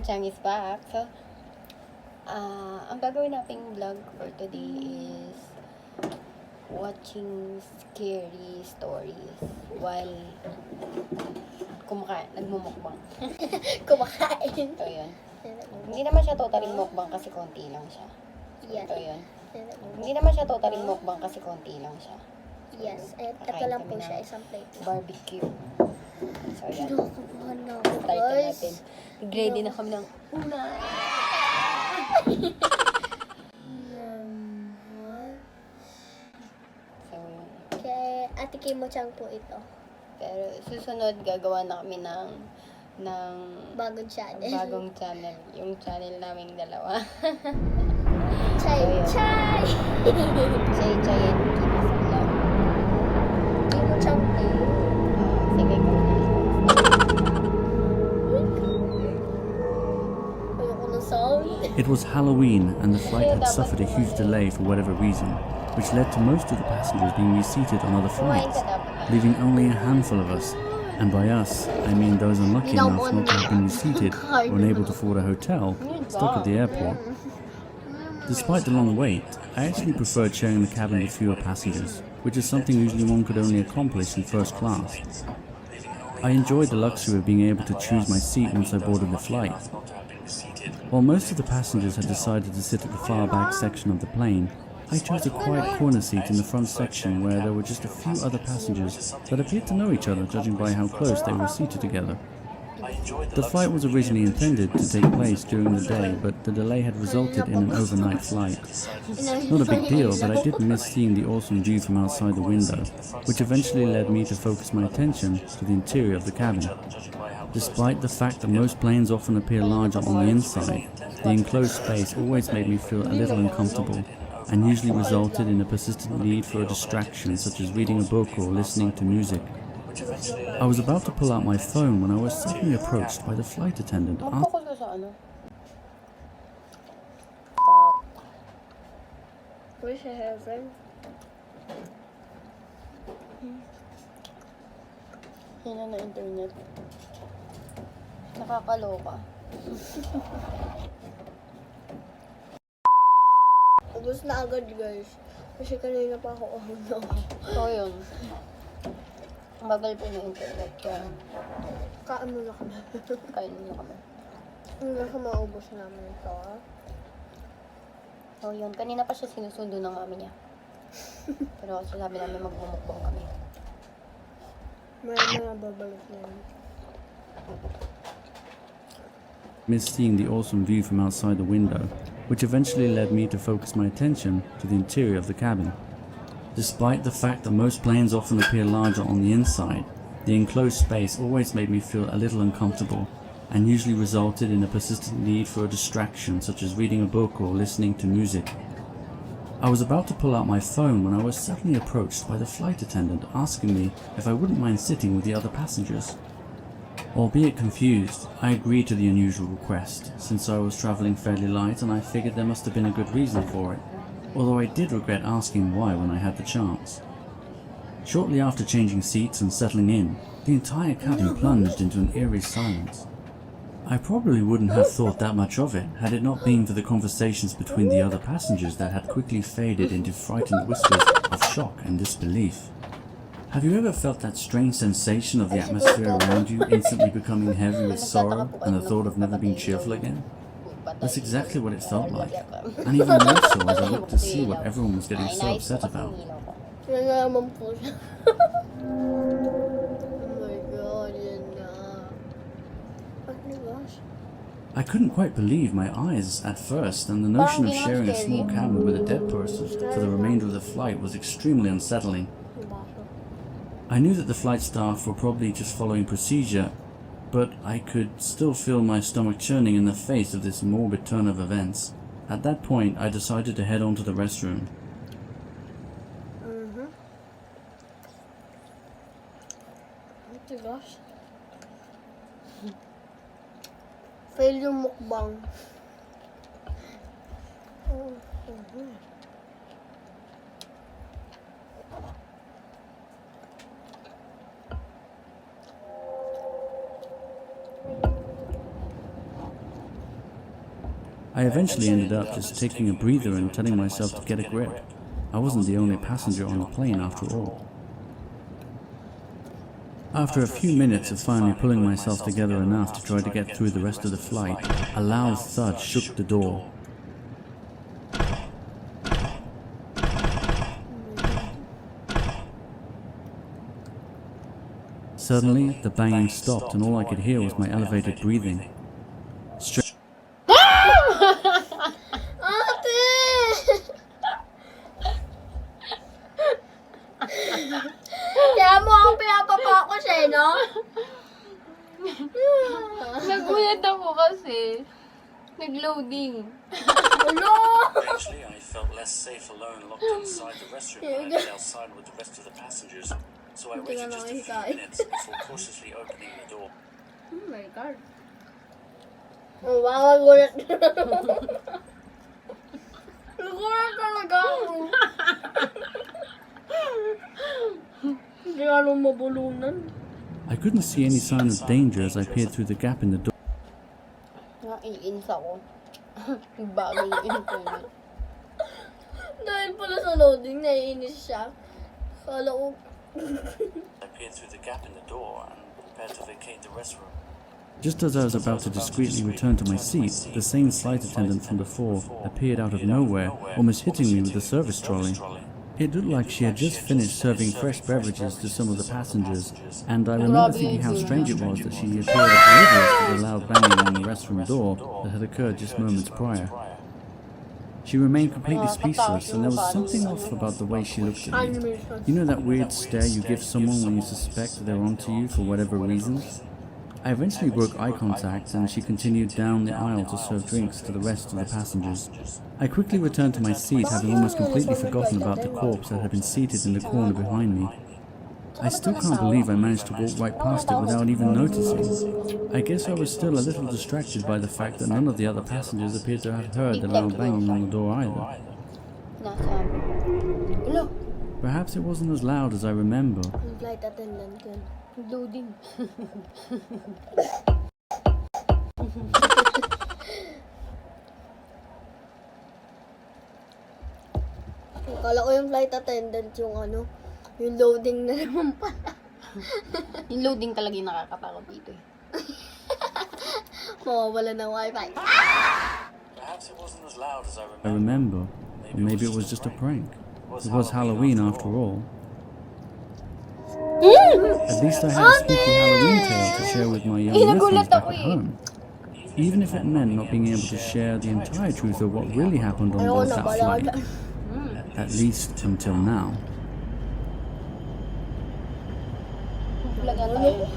Chang is back. So, ang gagawin nating vlog for today is watching scary stories while nagmumukbang. Kumakain. Ito yun. Hindi naman siya totally mukbang kasi konti lang siya. Yes. Ito yun. Hindi naman siya totally mukbang kasi konti lang siya. Yes. At ito lang po siya, isang plate. Barbecue. So, yan. Kinakabahan na ako, Start na guys. natin. Ready na kami ng una. So, yun. Kay Ate Kimo Chang po ito. Pero susunod gagawa na kami ng Bagong channel. bagong channel. Yung channel naming dalawa. Chay So, yun. Chay! Chay Chay and Kids Vlog. Kimo Chang po. Sige ko. Ayoko ng sound. It was Halloween and the flight had suffered a huge delay for whatever reason, which led to most of the passengers being reseated on other flights, leaving only a handful of us. And by us, I mean those unlucky enough not to have been reseated or unable to afford a hotel, stuck at the airport. Despite the long wait, I actually preferred sharing the cabin with fewer passengers, which is something usually one could only accomplish in first class. I enjoyed the luxury of being able to choose my seat once I boarded the flight. While most of the passengers had decided to sit at the far back section of the plane, I chose a quiet corner seat in the front section where there were just a few other passengers that appeared to know each other, judging by how close they were seated together. The flight was originally intended to take place during the day, but the delay had resulted in an overnight flight. Not a big deal, but I did miss seeing the awesome view from outside the window, which eventually led me to focus my attention to the interior of the cabin. Despite the fact that most planes often appear larger on the inside, the enclosed space always made me feel a little uncomfortable, and usually resulted in a persistent need for a distraction such as reading a book or listening to music. I was about to pull out my phone when I was suddenly approached by the flight attendant. Focus sa ano? Wish I have friend. Yan na internet. Nakakaloka. Ubus na agad, guys. Kasi kanina pa ako na. So, yun. Ang bagal po ng internet. Kaya, Kaano na kami. kain na kami. Hanggang sa maubos namin ito, ah. So, yun. Kanina pa siya sinusundo ng mami niya. Pero kasi sabi namin magmumukbang kami. May mga babalik na yun. Missed seeing the awesome view from outside the window, which eventually led me to focus my attention to the interior of the cabin. Despite the fact that most planes often appear larger on the inside, the enclosed space always made me feel a little uncomfortable, and usually resulted in a persistent need for a distraction such as reading a book or listening to music. I was about to pull out my phone when I was suddenly approached by the flight attendant asking me if I wouldn't mind sitting with the other passengers. Albeit confused, I agreed to the unusual request, since I was travelling fairly light and I figured there must have been a good reason for it, although I did regret asking why when I had the chance. Shortly after changing seats and settling in, the entire cabin plunged into an eerie silence. I probably wouldn't have thought that much of it had it not been for the conversations between the other passengers that had quickly faded into frightened whispers of shock and disbelief. Have you ever felt that strange sensation of the atmosphere around you instantly becoming heavy with sorrow and the thought of never being cheerful again? That's exactly what it felt like, and even more so as I looked to see what everyone was getting so upset about. Yan na naman po siya. Oh my God, yan na. Oh my gosh. I couldn't quite believe my eyes at first, and the notion of sharing a small cabin with a dead person for the remainder of the flight was extremely unsettling. I knew that the flight staff were probably just following procedure, but I could still feel my stomach churning in the face of this morbid turn of events. At that point, I decided to head on to the restroom. Oh my gosh. Fail yung mukbang. I eventually ended up just taking a breather and telling myself to get a grip. I wasn't the only passenger on the plane after all. After a few minutes of finally pulling myself together enough to try to get through the rest of the flight, a loud thud shook the door. Suddenly, the banging stopped and all I could hear was my elevated breathing. Ate! Kaya mo ako pinapapa ko siya, no? Nagulat ako kasi. Nag-loading. Hello! Eventually, I felt less safe alone, locked inside the restroom and outside with the rest of the passengers. So I waited just a few minutes before cautiously opening the door. Oh my God. Oh, makagulat. Nagulat talaga ako. Hindi nga nung mabulunan. I couldn't see any sign of danger as I peered through the gap in the door. Naiinis ako. Bagay yung internet. Dahil pala sa loading, naiinis siya. Kala ko, I peered through the gap in the door and prepared to vacate the restroom. Just as I was about to discreetly return to my seat, the same flight attendant from before appeared out of nowhere, almost hitting me with the service trolley. It looked like she had just finished serving fresh beverages to some of the passengers, and I remember thinking how strange it was that she appeared oblivious to the loud banging on the restroom door that had occurred just moments prior. She remained completely speechless, and there was something off about the way she looked at me. animation. You know that weird stare you give someone when you suspect that they're onto you for whatever reason? I eventually broke eye contact and she continued down the aisle to serve drinks to the rest of the passengers. I quickly returned to my seat, having almost completely forgotten about the corpse that had been seated in the corner behind me. I still can't believe I managed to walk right past it without even noticing. I guess I was still a little distracted by the fact that none of the other passengers appeared to have heard the loud banging on the door either. Nasaan? Ulo! Perhaps it wasn't as loud as I remember. Yung flight attendant yun. Loading. Akala ko yung flight attendant yung ano, yung loading na naman pala. Yung loading talaga yung nakakatakot dito eh. Mawawala ng wifi. Perhaps it wasn't as loud as I remember. Or maybe it was just a prank. It was Halloween after all. At least I had a spooky Halloween tale to share with my young listeners back at home. Even if it meant not being able to share the entire truth of what really happened on Ayoko board na that pala. flight. At least until now. Laga tayo.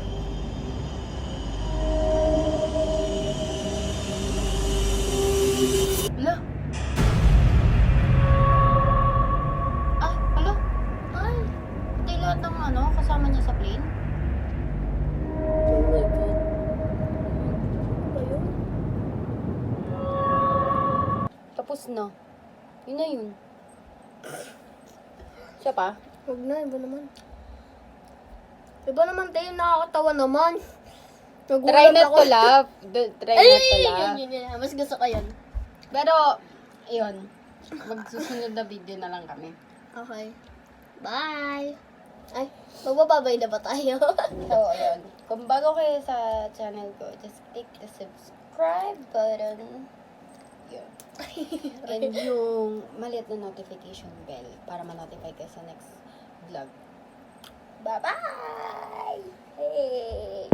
Ala. Ah, ala. Ay, Hindi lahat ng ano, kasama niya sa plane. oh my God. Ano ba yun? Tapos na. Yun na yun. Siya pa? Huwag na, iba naman. Iba naman tayo, nakakatawa naman. Nagulat Try not ako. to laugh. Try Ay, not to laugh. yun. Mas gusto ko yun. Pero, ayun. Magsusunod na video na lang kami. Okay. Bye! Ay, magbababay na ba tayo? So, ayun. Kung bago kayo sa channel ko, just click the subscribe button. Yun. And yung maliit na notification bell para ma-notify kayo sa next vlog. Bye-bye! Hey!